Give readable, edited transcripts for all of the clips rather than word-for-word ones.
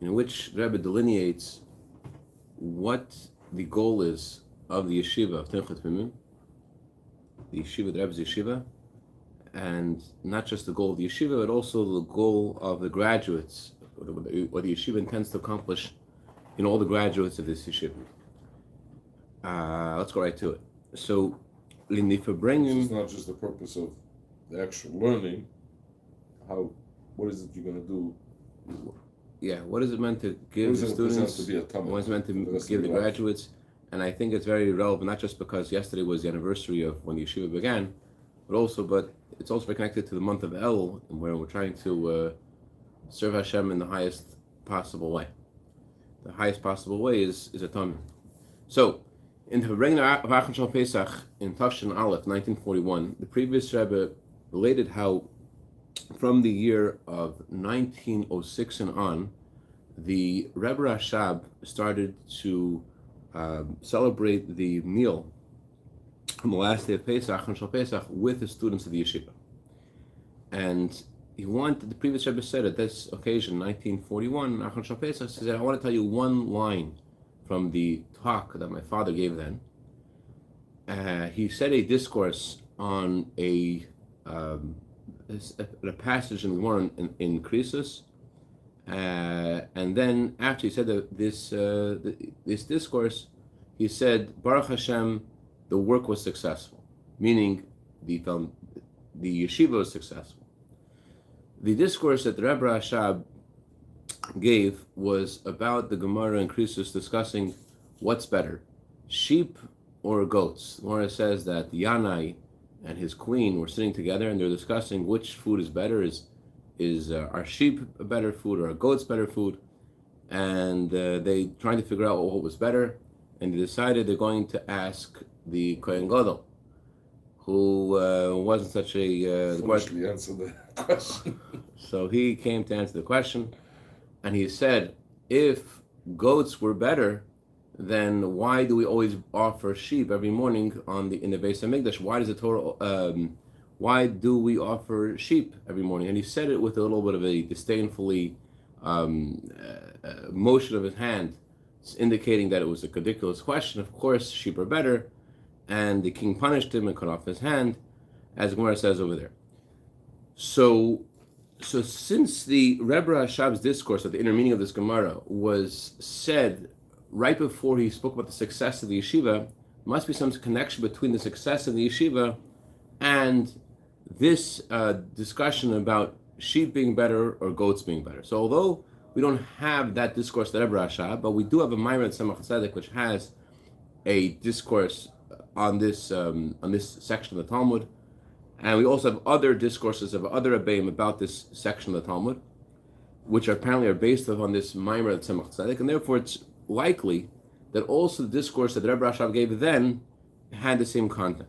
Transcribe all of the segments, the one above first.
in which Rebbe delineates what the goal is of the yeshiva of Tinchet Mimim, the yeshiva, the Rebbe's yeshiva, and not just the goal of the yeshiva, but also the goal of the graduates, what the yeshiva intends to accomplish in all the graduates of this yeshiva. Let's go right to it. So, it's not just the purpose of the actual learning. What is it you're going to do? Yeah, what is it meant to give the students? What is it meant to give the graduates? And I think it's very relevant, not just because yesterday was the anniversary of when the yeshiva began, but it's also connected to the month of El, where we're trying to serve Hashem in the highest possible way. The highest possible way is atonement. So, in the farbrengen of Achon Shal Pesach in Tafshin Aleph, 1941, the previous Rebbe related how from the year of 1906 and on, the Rebbe Rashab started to celebrate the meal on the last day of Pesach, Achon Shal Pesach, with the students of the yeshiva. And the previous Rebbe said at this occasion, 1941, Achon Shal Pesach, he said, I want to tell you one line from the talk that my father gave then. He said a discourse on a passage in the Gemara in Krisus, and then after he said this discourse, he said, Baruch Hashem, the work was successful, meaning the yeshiva was successful. The discourse that the Rebbe Rashab gave was about the Gemara and Krisus discussing what's better, sheep or goats. The Gemara says that Yanai and his queen were sitting together and they're discussing which food is better. Is our sheep a better food or our goats better food? And they trying to figure out what was better, and they decided they're going to ask the Kohen Gadol, who wasn't such a foolishly answered the question. So he came to answer the question, and he said, if goats were better, then why do we always offer sheep every morning in the Bais Hamikdash? Why does the Torah? Why do we offer sheep every morning? And he said it with a little bit of a disdainfully motion of his hand, indicating that it was a ridiculous question. Of course, sheep are better, and the king punished him and cut off his hand, as Gemara says over there. So since the Rebbe Rashab's discourse at the inner meaning of this Gemara was said right before he spoke about the success of the yeshiva, must be some connection between the success of the yeshiva and this discussion about sheep being better or goats being better. So although we don't have that discourse that Rebbe Rashab, but we do have a Maimon Tzemach Tzedek which has a discourse on this section of the Talmud. And we also have other discourses of other Rebbeim about this section of the Talmud, which apparently are based upon this Maimer Tzemach Tzedek, and therefore it's likely that also the discourse that Rebbe Rashab gave then had the same content.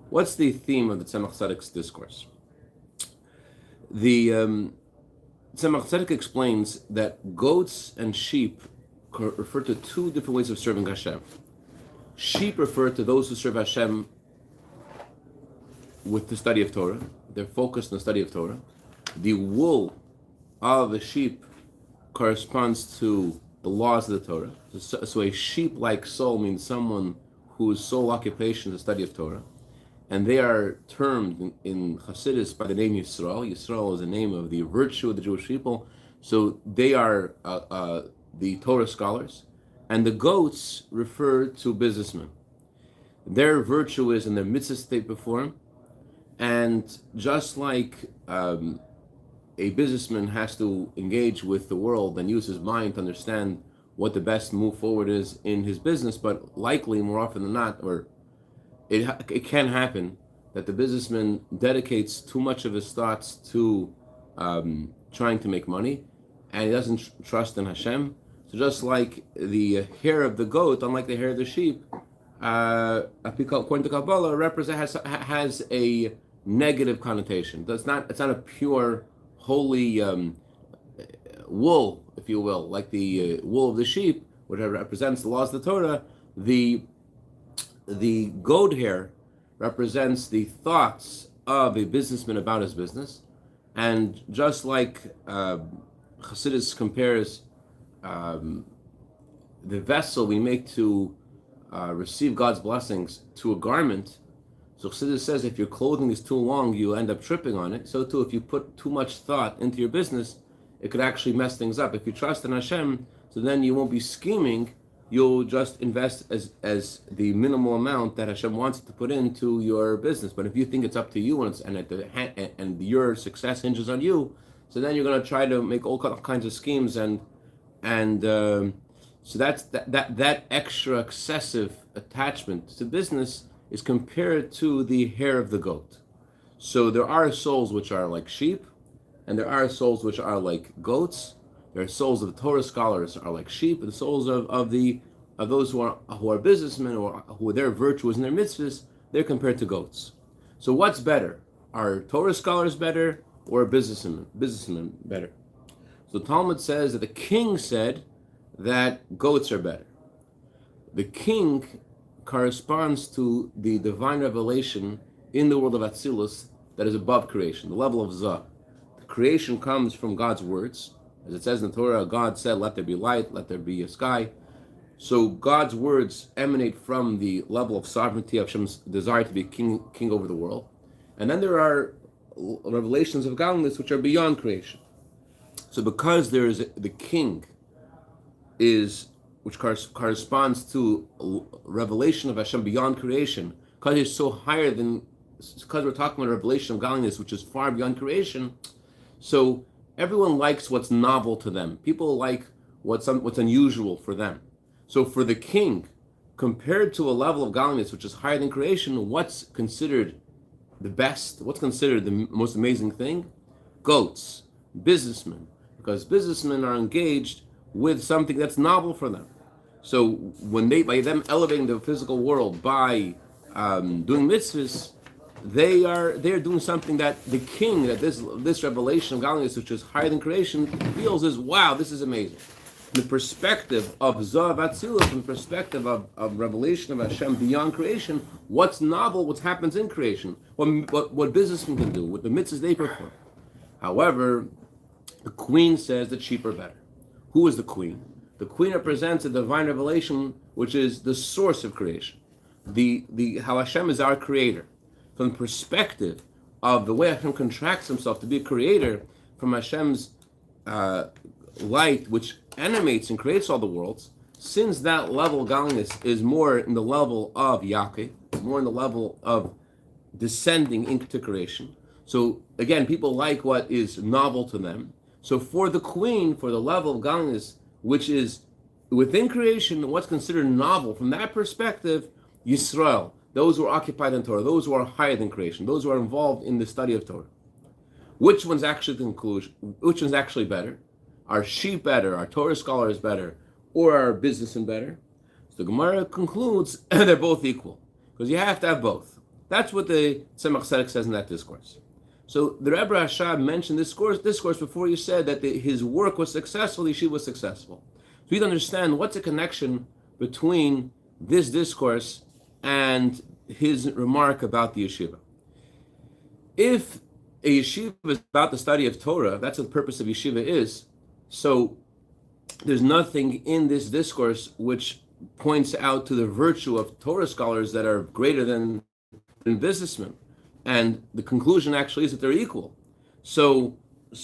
What's the theme of the Tzemach Tzedek's discourse? The Tzemach Tzedek explains that goats and sheep refer to two different ways of serving Hashem. Sheep refer to those who serve Hashem with the study of Torah. They're focused on the study of Torah. The wool of the sheep corresponds to the laws of the Torah. So a sheep-like soul means someone whose sole occupation is the study of Torah. And they are termed in chassidus by the name Yisrael. Yisrael is the name of the virtue of the Jewish people. So they are the Torah scholars. And the goats refer to businessmen. Their virtue is in the mitzvahs they perform. And just like a businessman has to engage with the world and use his mind to understand what the best move forward is in his business, but likely more often than not, or it can happen that the businessman dedicates too much of his thoughts to trying to make money, and he doesn't trust in Hashem. So just like the hair of the goat, unlike the hair of the sheep, according to Kabbalah, has a negative connotation. It's not a pure, holy wool, if you will, like the wool of the sheep, which represents the laws of the Torah. The goat hair represents the thoughts of a businessman about his business, and just like Chassidus compares the vessel we make to receive God's blessings to a garment. So chassidus says if your clothing is too long, you end up tripping on it. So too, if you put too much thought into your business, it could actually mess things up. If you trust in Hashem, so then you won't be scheming. You'll just invest as the minimal amount that Hashem wants to put into your business. But if you think it's up to you and your success hinges on you, so then you're going to try to make all kinds of schemes and so that's that extra excessive attachment to business is compared to the hair of the goat. So there are souls which are like sheep, and there are souls which are like goats. There are souls of the Torah scholars are like sheep, and the souls of those who are businessmen or who their virtue is in their mitzvahs, they're compared to goats. So what's better? Are Torah scholars better or businessmen better? So Talmud says that the king said that goats are better. The king corresponds to the divine revelation in the world of Atzilus that is above creation, the level of Zah. The creation comes from God's words. As it says in the Torah, God said, let there be light, let there be a sky. So God's words emanate from the level of sovereignty of Hashem's desire to be king over the world. And then there are revelations of godliness which are beyond creation. So because there is the king which corresponds to revelation of Hashem beyond creation, because he's so higher than, because we're talking about revelation of godliness which is far beyond creation, so everyone likes what's novel to them. People like what's unusual for them. So for the king, compared to a level of godliness which is higher than creation, what's considered the best? What's considered the most amazing thing? Goats, businessmen, because businessmen are engaged with something that's novel for them. So when by them elevating the physical world by doing mitzvahs, they're doing something that the king, that this revelation of godliness, which is higher than creation, feels is, wow, this is amazing. From the perspective of Zav Atzilus, from the perspective of revelation of Hashem beyond creation, what's novel, what happens in creation, what businessmen can do, what the mitzvahs they perform. However, the queen says that sheep are better. Who is the queen? The queen represents a divine revelation, which is the source of creation. How Hashem is our creator. From the perspective of the way Hashem contracts himself to be a creator, from Hashem's light, which animates and creates all the worlds, since that level of godliness is more in the level of Yaakov, more in the level of descending into creation. So again, people like what is novel to them. So for the queen, for the level of godliness, which is within creation, what's considered novel, from that perspective, Yisrael, those who are occupied in Torah, those who are higher than creation, those who are involved in the study of Torah. Which one's actually the conclusion? Which one's actually better? Are sheep better? Are Torah scholars better? Or are businessmen better? So the Gemara concludes they're both equal, because you have to have both. That's what the Tzemach Tzedek says in that discourse. So the Rebbe Rashab mentioned this discourse before you said that his work was successful, the Yeshiva was successful. So you understand what's the connection between this discourse and his remark about the Yeshiva. If a Yeshiva is about the study of Torah, that's what the purpose of Yeshiva is, so there's nothing in this discourse which points out to the virtue of Torah scholars that are greater than businessmen. And the conclusion actually is that they're equal. So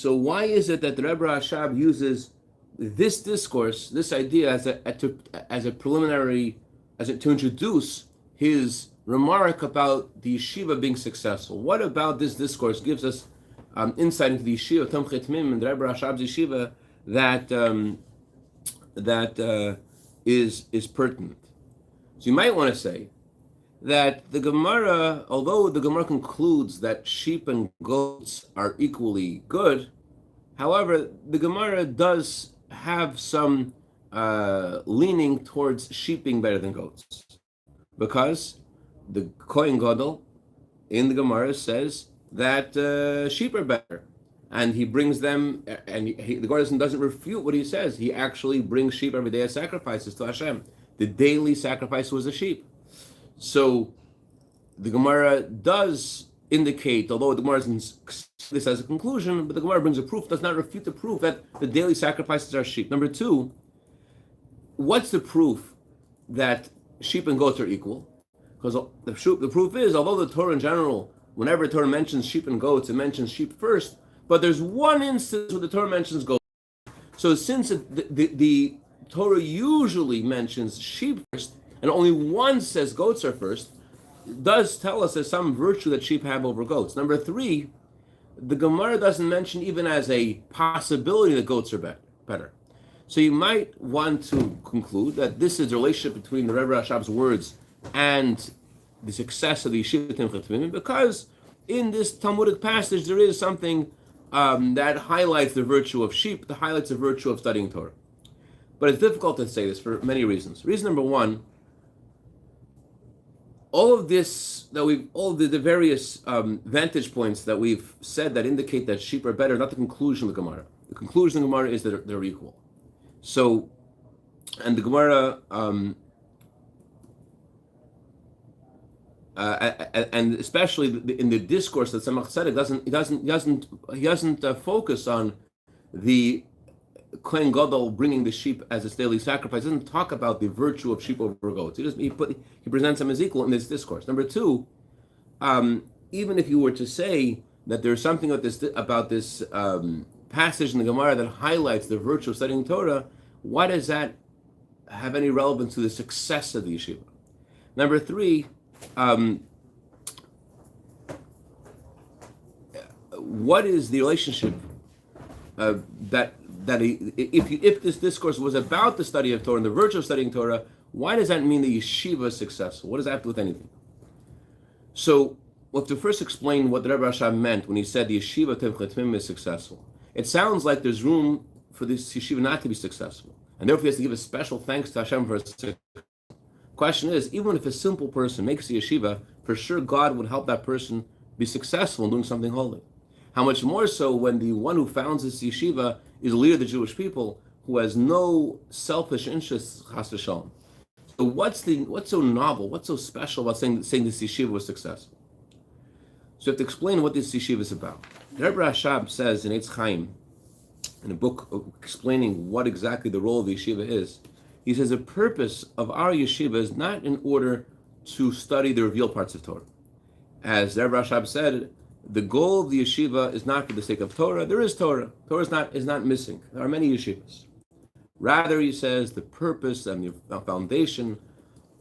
why is it that the Rebbe Rashab uses this discourse, this idea as a preliminary, to introduce his remark about the yeshiva being successful? What about this discourse gives us insight into the yeshiva, Tomchet Mim, and the Rebbe Rashab's yeshiva that is pertinent? So you might want to say that the Gemara, although the Gemara concludes that sheep and goats are equally good, however, the Gemara does have some leaning towards sheep being better than goats, because the Kohen Gadol in the Gemara says that sheep are better, and he brings them, and the Gemara doesn't refute what he says. He actually brings sheep every day as sacrifices to Hashem. The daily sacrifice was a sheep. So the Gemara does indicate, although the Gemara doesn't this as a conclusion, but the Gemara brings a proof, does not refute the proof that the daily sacrifices are sheep. Number two, what's the proof that sheep and goats are equal? Because the proof is, although the Torah in general, whenever the Torah mentions sheep and goats, it mentions sheep first, but there's one instance where the Torah mentions goats. So since the Torah usually mentions sheep first, and only one says goats are first, it does tell us there's some virtue that sheep have over goats. Number three, the Gemara doesn't mention even as a possibility that goats are better. So you might want to conclude that this is the relationship between the Rebbe Rashab's words and the success of the Yeshiva, because in this Talmudic passage there is something that highlights the virtue of sheep, that highlights the virtue of studying Torah. But it's difficult to say this for many reasons. Reason number one, all of the various vantage points that we've said that indicate that sheep are better, not the conclusion of the Gemara. The conclusion of the Gemara is that they're equal. So, and the Gemara, and especially in the discourse that Tzemach Tzedek he doesn't focus on the Kohen Gadol bringing the sheep as a daily sacrifice. He doesn't talk about the virtue of sheep over goats. He presents them as equal in this discourse. Number two, even if you were to say that there's something about this passage in the Gemara that highlights the virtue of studying Torah, why does that have any relevance to the success of the yeshiva? Number three, what is the relationship if this discourse was about the study of Torah and the virtue of studying Torah, why does that mean the yeshiva is successful? What does that have to do with anything? So we have to first explain what the Rebbe Rashab meant when he said the yeshiva Tevchet is successful. It sounds like there's room for this yeshiva not to be successful, and therefore he has to give a special thanks to Hashem for his success. Question is, even if a simple person makes the yeshiva, for sure God would help that person be successful in doing something holy. How much more so when the one who founds this yeshiva is a leader of the Jewish people who has no selfish interests, shalom. So what's so novel, what's so special about saying this yeshiva was successful? So you have to explain what this yeshiva is about. Rebbe Rashab says in Eitz Chaim, in a book explaining what exactly the role of the yeshiva is, he says the purpose of our yeshiva is not in order to study the revealed parts of Torah. As Rebbe Rashab said, the goal of the yeshiva is not for the sake of Torah. There is Torah. Torah is not missing. There are many yeshivas. Rather, he says, the purpose and the foundation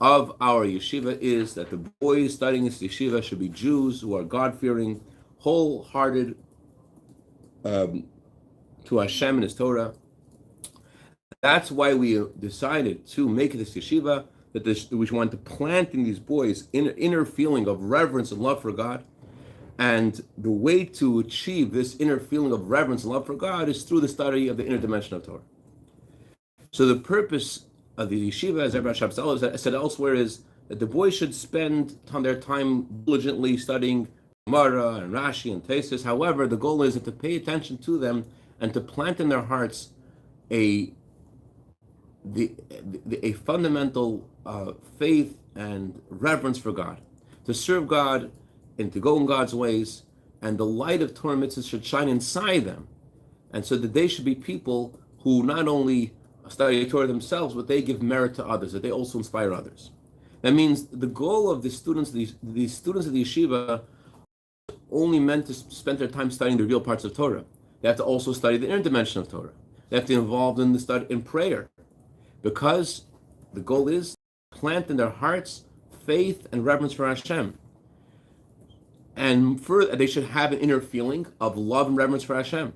of our yeshiva is that the boys studying this yeshiva should be Jews who are God-fearing, wholehearted to Hashem and His Torah. That's why we decided to make this yeshiva, that we want to plant in these boys inner feeling of reverence and love for God. And the way to achieve this inner feeling of reverence and love for God is through the study of the inner dimension of Torah. So the purpose of the yeshiva, as Rabbi Moshe said elsewhere, is that the boys should spend their time diligently studying Gemara and Rashi and Tesis. However, the goal is to pay attention to them and to plant in their hearts a fundamental faith and reverence for God, to serve God and to go in God's ways, and the light of Torah mitzvahs should shine inside them, and so that they should be people who not only study Torah themselves, but they give merit to others, that they also inspire others. That means the goal of the students, these students of the yeshiva, only meant to spend their time studying the real parts of Torah. They have to also study the inner dimension of Torah. They have to be involved in the study in prayer, because the goal is to plant in their hearts faith and reverence for Hashem. And further, they should have an inner feeling of love and reverence for Hashem.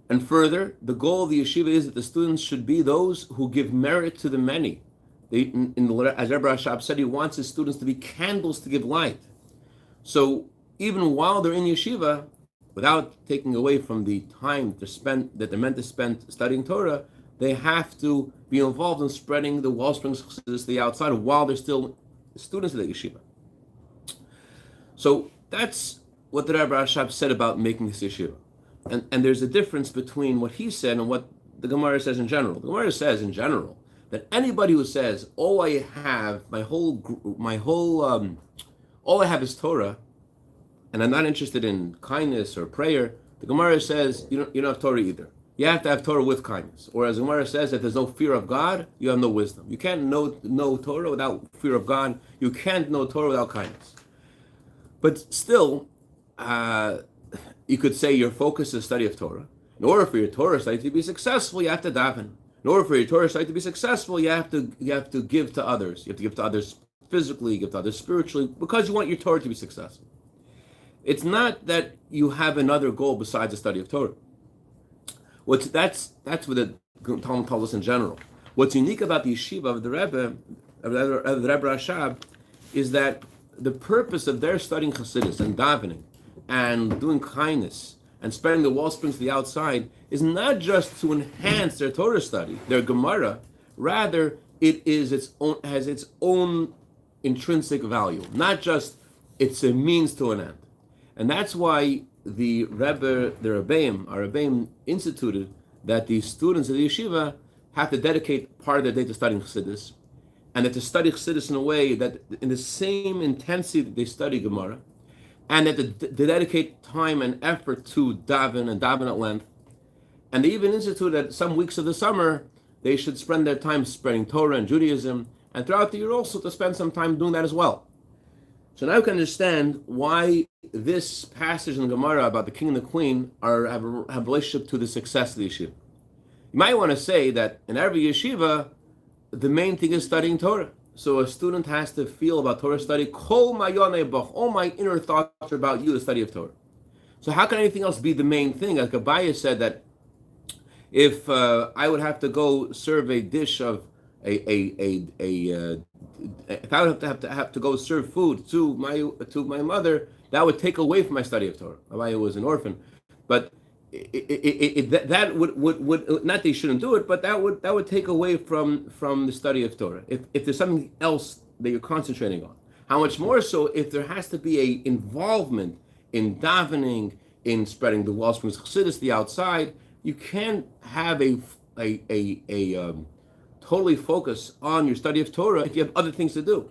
And further, the goal of the yeshiva is that the students should be those who give merit to the many. As Rebbe Rashab said, he wants his students to be candles to give light. So even while they're in yeshiva, without taking away from the time that they're meant to spend studying Torah, they have to be involved in spreading the wellspring of chassidus to the outside while they're still students of the yeshiva. So that's what the Rebbe Rashab said about making this yeshiva. And there's a difference between what he said and what the Gemara says in general. The Gemara says in general that anybody who says, all I have is Torah, and I'm not interested in kindness or prayer, the Gemara says you don't have Torah either. you have to have Torah with kindness. Or as Gemara says, if there's no fear of God, you have no wisdom. You can't know Torah without fear of God. You can't know Torah without kindness. But still, you could say your focus is study of Torah. In order for your Torah study to be successful, you have to daven. In order for your Torah study to be successful, you have to give to others. You have to give to others physically, give to others spiritually, because you want your Torah to be successful. It's not that you have another goal besides the study of Torah. That's what the Talmud tells us in general. What's unique about the yeshiva of the Rebbe, of the Rebbe Rashab, is that the purpose of their studying chassidus and davening and doing kindness and spreading the wellsprings to the outside is not just to enhance their Torah study, their Gemara. Rather, it is has its own intrinsic value. Not just it's a means to an end. And that's why the Rebbe, our Rebbeim instituted that the students of the yeshiva have to dedicate part of their day to studying chassidus, and that to study chassidus in a way that in the same intensity that they study Gemara, and that they dedicate time and effort to daven at length. And they even instituted that some weeks of the summer they should spend their time spreading Torah and Judaism, and throughout the year also to spend some time doing that as well. So now you can understand why this passage in the Gemara about the king and the queen have a relationship to the success of the yeshiva. You might want to say that in every yeshiva, the main thing is studying Torah. So a student has to feel about Torah study, all my inner thoughts are about you, the study of Torah. So how can anything else be the main thing? Like Abaye said that if I would have to go serve a dish of if I would have to go serve food to my mother, that would take away from my study of Torah. Abaye was an orphan, but that would not that you shouldn't do it, but that would take away from the study of Torah. If there's something else that you're concentrating on, how much more so if there has to be a involvement in davening, in spreading the wellsprings of chassidus, the outside. You can't have a totally focus on your study of Torah if you have other things to do.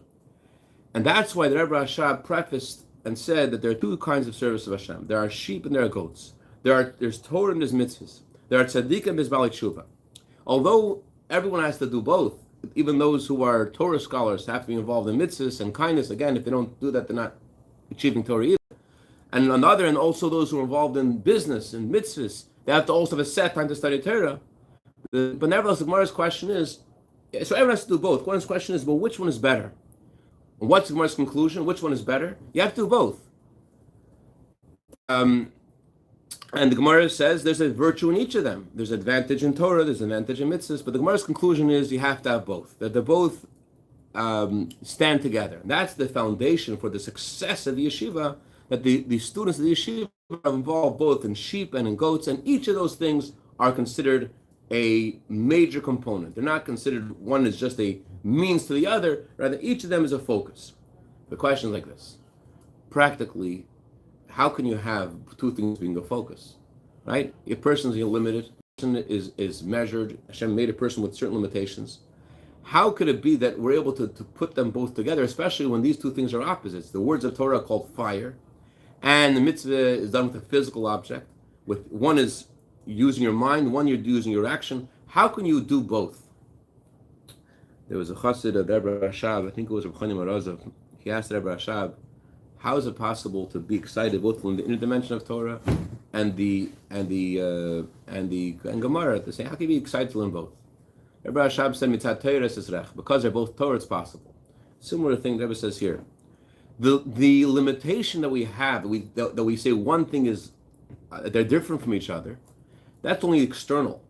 And that's why the Rebbe Rashab prefaced and said that there are two kinds of service of Hashem. There are sheep and there are goats. There's Torah and there's mitzvahs. There are tzaddik and there's balei tshuva. Although everyone has to do both, even those who are Torah scholars have to be involved in mitzvahs and kindness. Again, if they don't do that, they're not achieving Torah either. And on the other hand, also those who are involved in business and mitzvahs, they have to also have a set time to study Torah. But nevertheless, the Gemara's question is, so everyone has to do both. One's question is, well, which one is better? And what's the Gemara's conclusion? Which one is better? You have to do both. And the Gemara says there's a virtue in each of them. There's advantage in Torah, there's advantage in mitzvahs, but the Gemara's conclusion is you have to have both. That they both stand together. And that's the foundation for the success of the yeshiva, that the students of the yeshiva are involved both in sheep and in goats, and each of those things are considered a major component. They're not considered one is just a means to the other, rather each of them is a focus. The question is like this. Practically, how can you have two things being a focus? Right? A person is limited, a person is measured, Hashem made a person with certain limitations. How could it be that we're able to put them both together, especially when these two things are opposites? The words of Torah are called fire, and the mitzvah is done with a physical object. With one is using your mind, one you're using your action. How can you do both? There was a chassid of Rebbe Rashab, I think it was Rabbi Moshe. He asked Rebbe Rashab, how is it possible to be excited both from the inner dimension of Torah and Gemara at the same? How can you be excited to learn both? Rebbe Rashab said, "Mitzat Torah esrech," because they're both Torah, it's possible. Similar thing Rebbe says here. The limitation that we have, that we say one thing is they're different from each other. That's only external.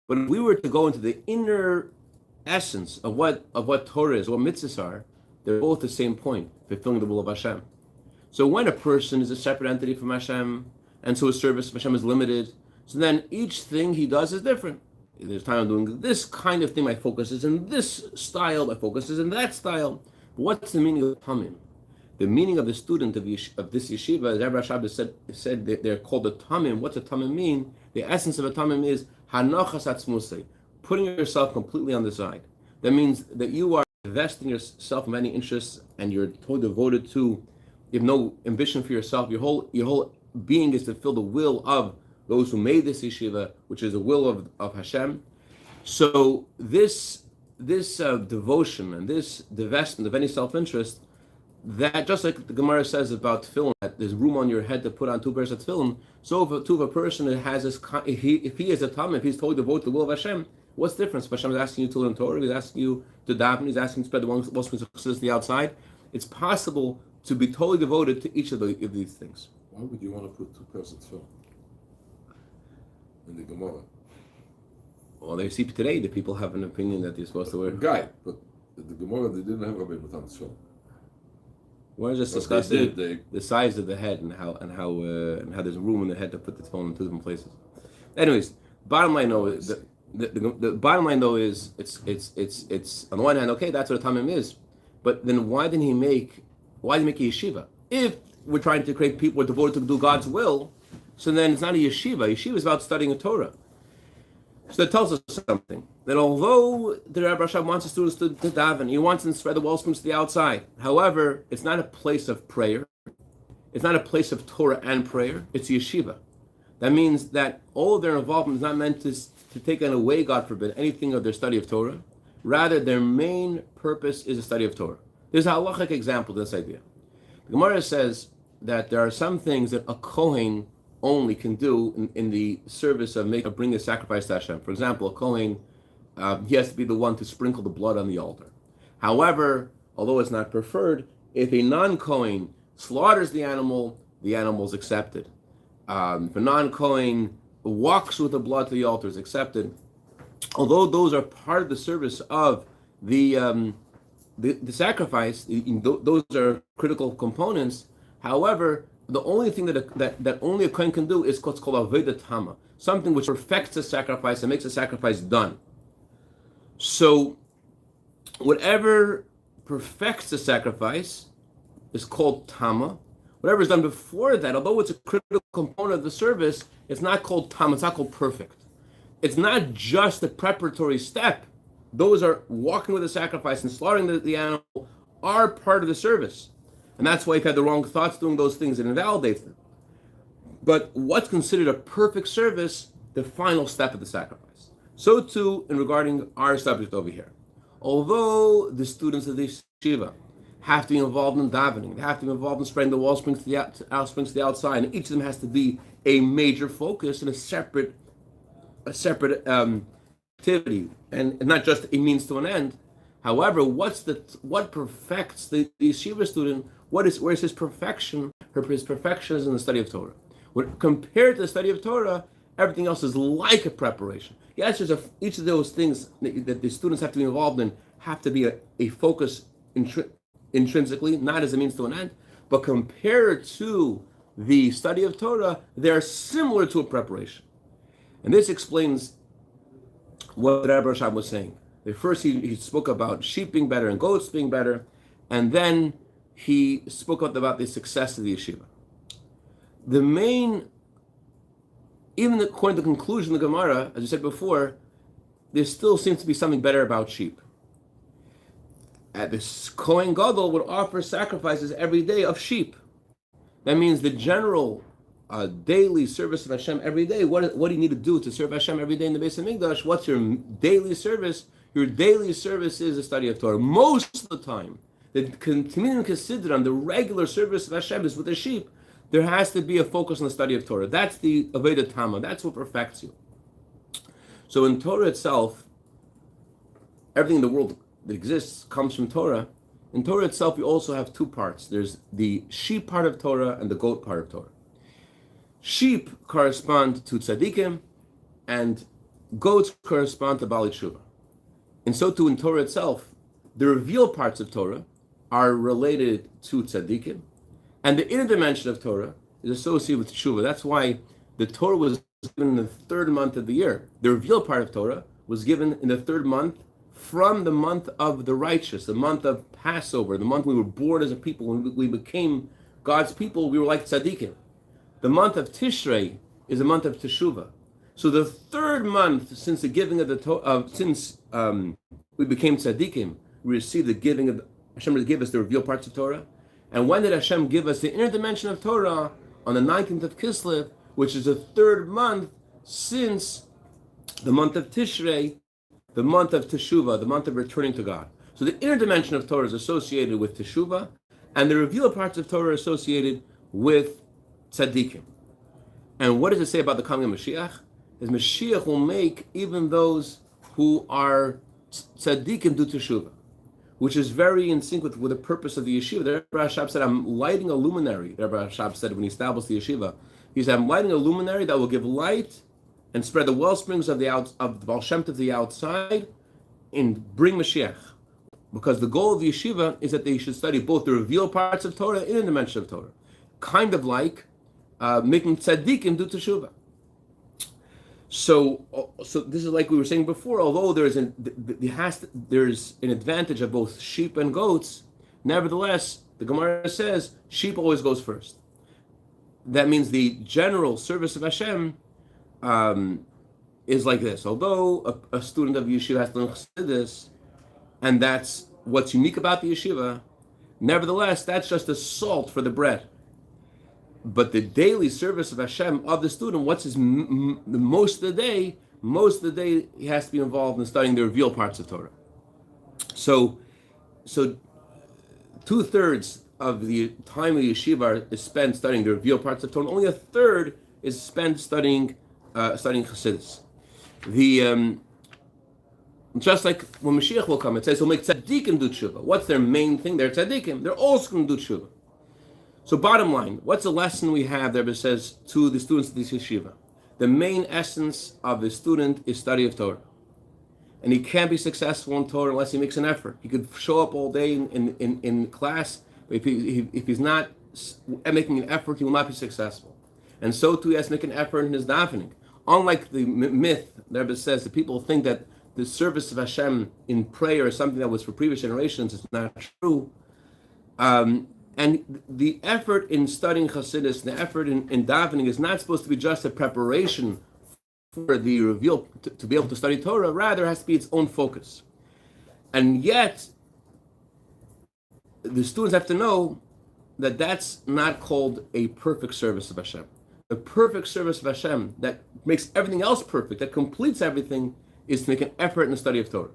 But if we were to go into the inner essence of what Torah is, what mitzvahs are, they're both the same point, fulfilling the will of Hashem. So when a person is a separate entity from Hashem, and so his service of Hashem is limited, so then each thing he does is different. There's time I'm doing this kind of thing, my focus is in this style, my focus is in that style. But what's the meaning of tamim? The meaning of the student of this yeshiva, as Rabbi Shabbos said they're called the tamim. What's a tamim mean? The essence of a tamim is hanochas atzmusei, putting yourself completely on the side. That means that you are investing yourself in many interests, and you're totally devoted to. You have no ambition for yourself. Your whole being is to fulfill the will of those who made this yeshiva, which is the will of Hashem. So this devotion and this divestment of any self-interest, that just like the Gemara says about tefillin, that there's room on your head to put on 2 pairs of tefillin, so if a person that has this, if he is a Talmud, if he's totally devoted to the will of Hashem, what's the difference? Hashem is asking you to learn Torah, he's asking you to daven, he's asking you to spread the Muslims of chassidus to the outside. It's possible to be totally devoted to each of these things. Why would you want to put 2 pairs of tefillin in the Gemara? Well, they see today that people have an opinion that they're supposed to wear. Guy, but the Gemara, they didn't have Rabbi Matan tefillin. We're just discussing the size of the head and how there's room in the head to put the tefillin in 2 different places. Anyways, bottom line though is the bottom line though is it's on the one hand, okay, that's what a tamim is, but then why did he make a yeshiva? If we're trying to create people who are devoted to do God's will, so then it's not a yeshiva. Yeshiva is about studying a Torah. So that tells us something, that although the Rabbi Rashab wants his students to daven, he wants them to spread the wellsprings to the outside. However, it's not a place of prayer. It's not a place of Torah and prayer. It's yeshiva. That means that all of their involvement is not meant to take away, God forbid, anything of their study of Torah. Rather, their main purpose is the study of Torah. There's a halachic example of this idea. The Gemara says that there are some things that a Kohen only can do in the service of bringing a sacrifice to Hashem. For example, a Kohen, he has to be the one to sprinkle the blood on the altar. However, although it's not preferred, if a non-Kohen slaughters the animal is accepted. If a non-Kohen walks with the blood to the altar, is accepted. Although those are part of the service of the sacrifice, those are critical components. However, the only thing that only a Kohen can do is what's called avodah tama, something which perfects the sacrifice and makes the sacrifice done. So, whatever perfects the sacrifice is called tama. Whatever is done before that, although it's a critical component of the service, it's not called tama, it's not called perfect. It's not just the preparatory step. Those are walking with the sacrifice and slaughtering the animal are part of the service. And that's why if you have the wrong thoughts doing those things, it invalidates them. But what's considered a perfect service, the final step of the sacrifice. So too, in regarding our subject over here. Although the students of the yeshiva have to be involved in davening, they have to be involved in spreading the wellsprings to the outside, and each of them has to be a major focus and a separate activity, and not just a means to an end. However, what perfects the yeshiva student? Where's his perfection? His perfection is in the study of Torah. Compared to the study of Torah, everything else is like a preparation. Yes, each of those things that the students have to be involved in have to be a focus intrinsically, not as a means to an end. But compared to the study of Torah, they are similar to a preparation. And this explains what Rabbi Rashab was saying. First, he spoke about sheep being better and goats being better, and then he spoke about the success of the yeshiva. Even according to the conclusion of the Gemara, as I said before, there still seems to be something better about sheep. The Kohen Gadol would offer sacrifices every day of sheep. That means the general daily service of Hashem every day. What do you need to do to serve Hashem every day in the Bais Hamikdash? What's your daily service? Your daily service is the study of Torah. Most of the time, the communion considered on the regular service of Hashem is with the sheep. There has to be a focus on the study of Torah. That's the avodah tama. That's what perfects you. So in Torah itself, everything in the world that exists comes from Torah. In Torah itself, you also have 2 parts. There's the sheep part of Torah and the goat part of Torah. Sheep correspond to tzaddikim, and goats correspond to Baalei Tshuva. And so too in Torah itself, the revealed parts of Torah are related to tzaddikim, and the inner dimension of Torah is associated with Tshuva. That's why the Torah was given in the 3rd month of the year. The revealed part of Torah was given in the 3rd month from the month of the righteous, the month of Passover, the month we were born as a people. When we became God's people, we were like tzaddikim. The month of Tishrei is a month of Teshuvah. So the 3rd month since the giving of the Torah, since we became tzaddikim, we received the giving of Hashem to give us the revealed parts of Torah. And when did Hashem give us the inner dimension of Torah? On the 19th of Kislev, which is the third month since the month of Tishrei, the month of Teshuvah, the month of returning to God. So the inner dimension of Torah is associated with Teshuvah, and the revealed parts of Torah are associated with tzaddikim. And what does it say about the coming of Mashiach? Is Mashiach will make even those who are tzaddikim do Teshuvah, which is very in sync with the purpose of the yeshiva. The Rebbe Rashab said, I'm lighting a luminary. The Rebbe Rashab said when he established the yeshiva, he said, I'm lighting a luminary that will give light and spread the well springs of the Baal Shem Tov to the outside and bring Mashiach. Because the goal of the yeshiva is that they should study both the revealed parts of Torah and the inner dimension of Torah. Kind of like making tzaddikim do teshuvah. So this is like we were saying before. Although there's an advantage of both sheep and goats, nevertheless, the Gemara says sheep always goes first. That means the general service of Hashem is like this. Although a student of yeshiva has to learn chassidus, and that's what's unique about the yeshiva, nevertheless, that's just a salt for the bread. But the daily service of Hashem of the student, what's his most of the day? Most of the day he has to be involved in studying the revealed parts of Torah. So 2/3 of the time of yeshiva is spent studying the revealed parts of Torah. Only 1/3 is spent studying chassidus. Just like when Mashiach will come, it says he'll make tzaddikim do tshuva. What's their main thing? They're tzaddikim. They're also going to do tshuva. So bottom line, what's the lesson we have there that says to the students of this yeshiva? The main essence of the student is study of Torah. And he can't be successful in Torah unless he makes an effort. He could show up all day in class, but if he's not making an effort, he will not be successful. And so too, he has to make an effort in his davening. Unlike the myth, the Rebbe says, that people think that the service of Hashem in prayer is something that was for previous generations. It's not true. And the effort in studying chassidus, the effort in davening is not supposed to be just a preparation for the reveal to be able to study Torah. Rather, it has to be its own focus. And yet, the students have to know that that's not called a perfect service of Hashem. The perfect service of Hashem that makes everything else perfect, that completes everything, is to make an effort in the study of Torah.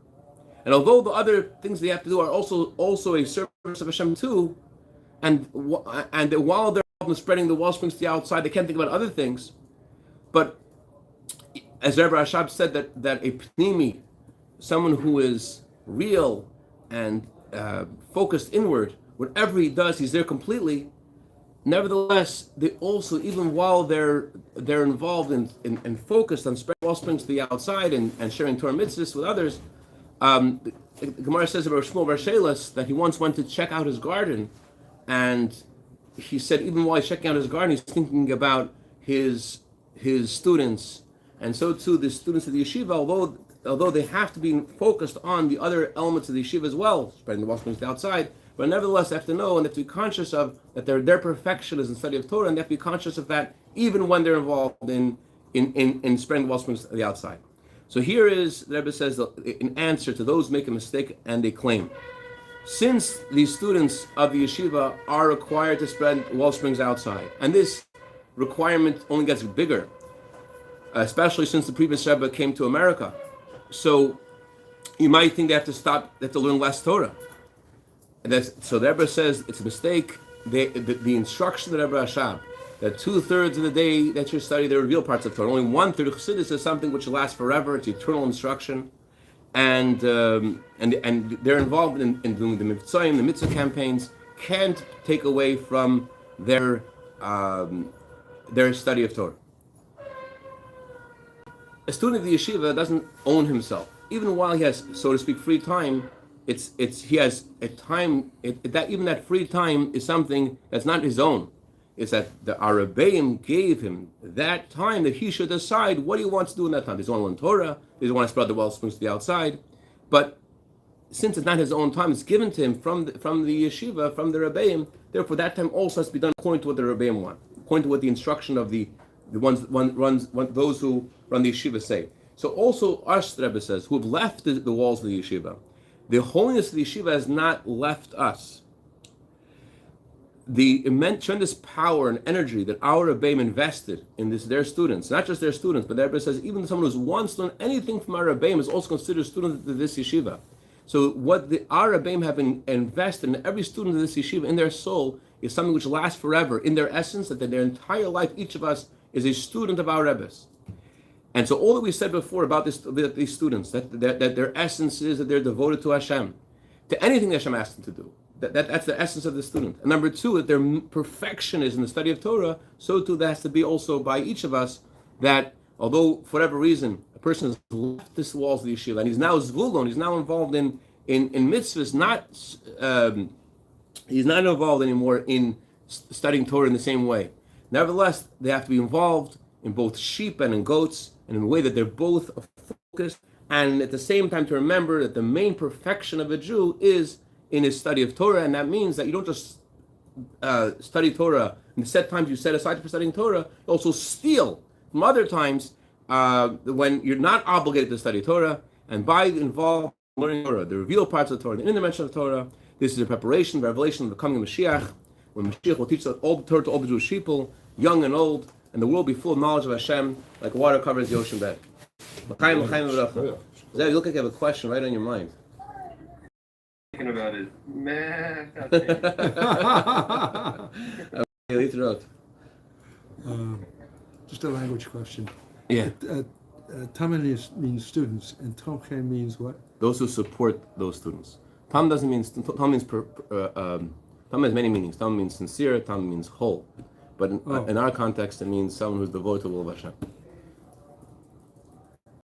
And although the other things they have to do are also a service of Hashem too, and while they're involved in spreading the wellsprings to the outside, they can't think about other things. But as Rebbe Rashab said, that a pnimi, someone who is real and focused inward, whatever he does, he's there completely. Nevertheless, they also, even while they're involved and focused on spreading wellsprings to the outside and sharing Torah mitzvahs with others, the Gemara says about Shmuel Bar Shelas that he once went to check out his garden. And he said, even while he's checking out his garden, he's thinking about his students, and so too the students of the yeshiva. Although they have to be focused on the other elements of the yeshiva as well, spreading the wellsprings to the outside, but nevertheless they have to know and they have to be conscious of that their perfection is in study of Torah, and they have to be conscious of that even when they're involved in spreading the wellsprings to the outside. So here is, the Rebbe says, an answer to those who make a mistake and they claim. Since these students of the yeshiva are required to spread wellsprings outside, and this requirement only gets bigger, especially since the previous Rebbe came to America, so you might think they have to learn less Torah. So the Rebbe says it's a mistake. The instruction of the Rebbe Rashab, that 2/3 of the day that you study the revealed parts of Torah, only 1/3 of chassidus is something which lasts forever. It's eternal instruction. And they're involved in doing the mitzvahs, the mitzvah campaigns, can't take away from their study of Torah. A student of the yeshiva doesn't own himself, even while he has, so to speak, free time. He has a time that free time is something that's not his own. It's that the Rebbeim gave him that time that he should decide what he wants to do in that time. He doesn't want to learn Torah, he doesn't want to spread the wellsprings to the outside. But since it's not his own time, it's given to him from the yeshiva, from the Rebbeim. Therefore, that time also has to be done according to what the Rebbeim want, according to what the instruction of those who run the yeshiva say. So also us, the Rebbe says, who have left the walls of the yeshiva, the holiness of the yeshiva has not left us. the immense, tremendous power and energy that our Rebbeim invested in their students, not just their students, but the Rebbe says even someone who's once learned anything from our Rebbeim is also considered a student of this yeshiva. So what our Rebbeim have invested in every student of this yeshiva in their soul is something which lasts forever. In their essence, that their entire life, each of us is a student of our Rebbe's. And so all that we said before about these students, that their essence is that they're devoted to Hashem, to anything that Hashem asked them to do. That's the essence of the student. And number two, that their perfection is in the study of Torah, so too that has to be also by each of us, that although for whatever reason a person has left the walls of the yeshiva and he's now zvulon, he's now involved in mitzvahs, he's not involved anymore in studying Torah in the same way. Nevertheless, they have to be involved in both sheep and in goats, and in a way that they're both focused, and at the same time to remember that the main perfection of a Jew is in his study of Torah, and that means that you don't just study Torah in the set times you set aside for studying Torah, you also steal from other times when you're not obligated to study Torah, and by involved in learning Torah, the revealed parts of the Torah, the interdimension of Torah, this is a preparation, the revelation of the coming of Mashiach, when Mashiach will teach all the Torah to all the Jewish people, young and old, and the world will be full of knowledge of Hashem, like water covers the ocean bed. L'chaim, l'chaim, l'chaim. Zev, you look like you have a question right on your mind. Thinking about it, man. Just a language question. Yeah. Tamim means students, and Tomchem means what? Those who support those students. Tam doesn't mean Tam means Tam has many meanings. Tam means sincere. Tam means whole. But in our context, it means someone who's devoted to the will of Hashem.